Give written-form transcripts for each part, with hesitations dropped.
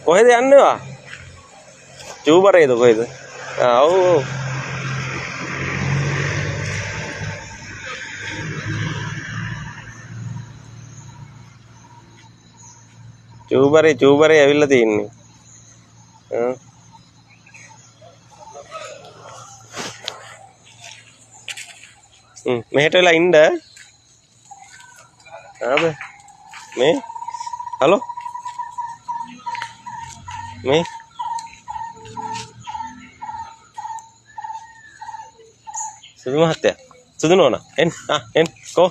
කොහෙද යන්නේවා? චූබරේද කොහෙද? ඔව් ඔව්. චූබරේ ඇවිල්ලා තියෙන්නේ. මෙහෙට වෙලා ඉන්න. මේ හලෝ මේ සුදු මහත්තයා සුදු නෝනා එන්න එන්න කෝ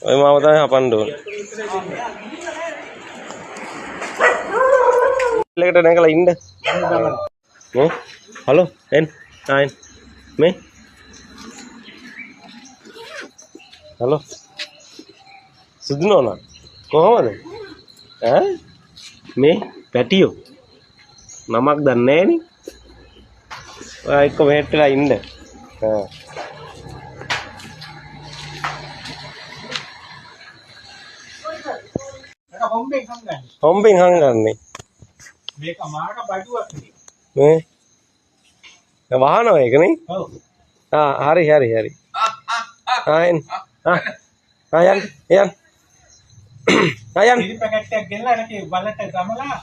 ඔය මාව තමයි හපන්න ඕන. එලකට නැගලා ඉන්න. මේ හලෝ එන්න ආයෙත් මේ හලෝ සුදු නෝනා කොහමද ඈ මේ පැටියෝ නමක් දන්නේ නෑනේ. ඔයා එක්ක මෙහෙට වෙලා ඉන්න. හොම්බෙන් හංගන්නේ මේක මාක බඩුවක් නේ වහනවා ඒක නේ. ඔව් හරි එන්න යන් ඉරි පැකට් එකක් ගෙනලා ඒකේ බලට ගමලා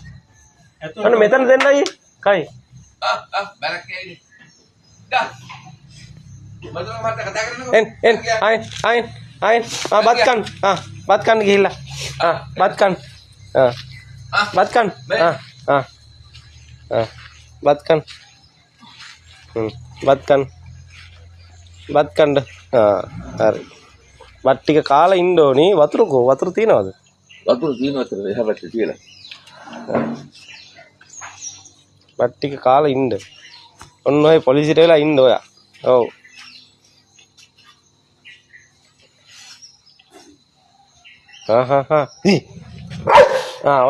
අන්න මෙතන දෙන්න අයියේ කයි බැලක් ඇයි දා මම මට කතා කරන්නකෝ එන් ආයෙ බත් කන්න ගිහිල්ලා බත් කන්න බත් කන්න බත් කන්න හරි බත් ටික කාලා ඉන්න ඕනි. වතුර තියනවද? වතුර තියෙනවද එහා පැත්තේ තියලා බත් ටික කාලා ඉන්න. ඔන්න ඔය පොලිසියට වෙලා ඉන්න ඔයා. ඔව්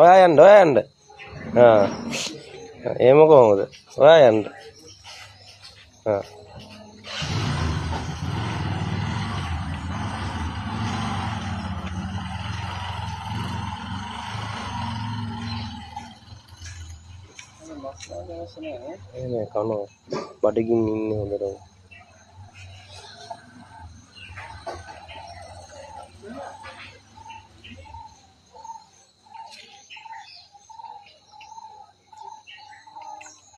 ඔයා යන්න එහෙම කොහොමද? ඔයා යන්න එහෙම කනවා බඩගින්න ඉන්නේ හොඳට.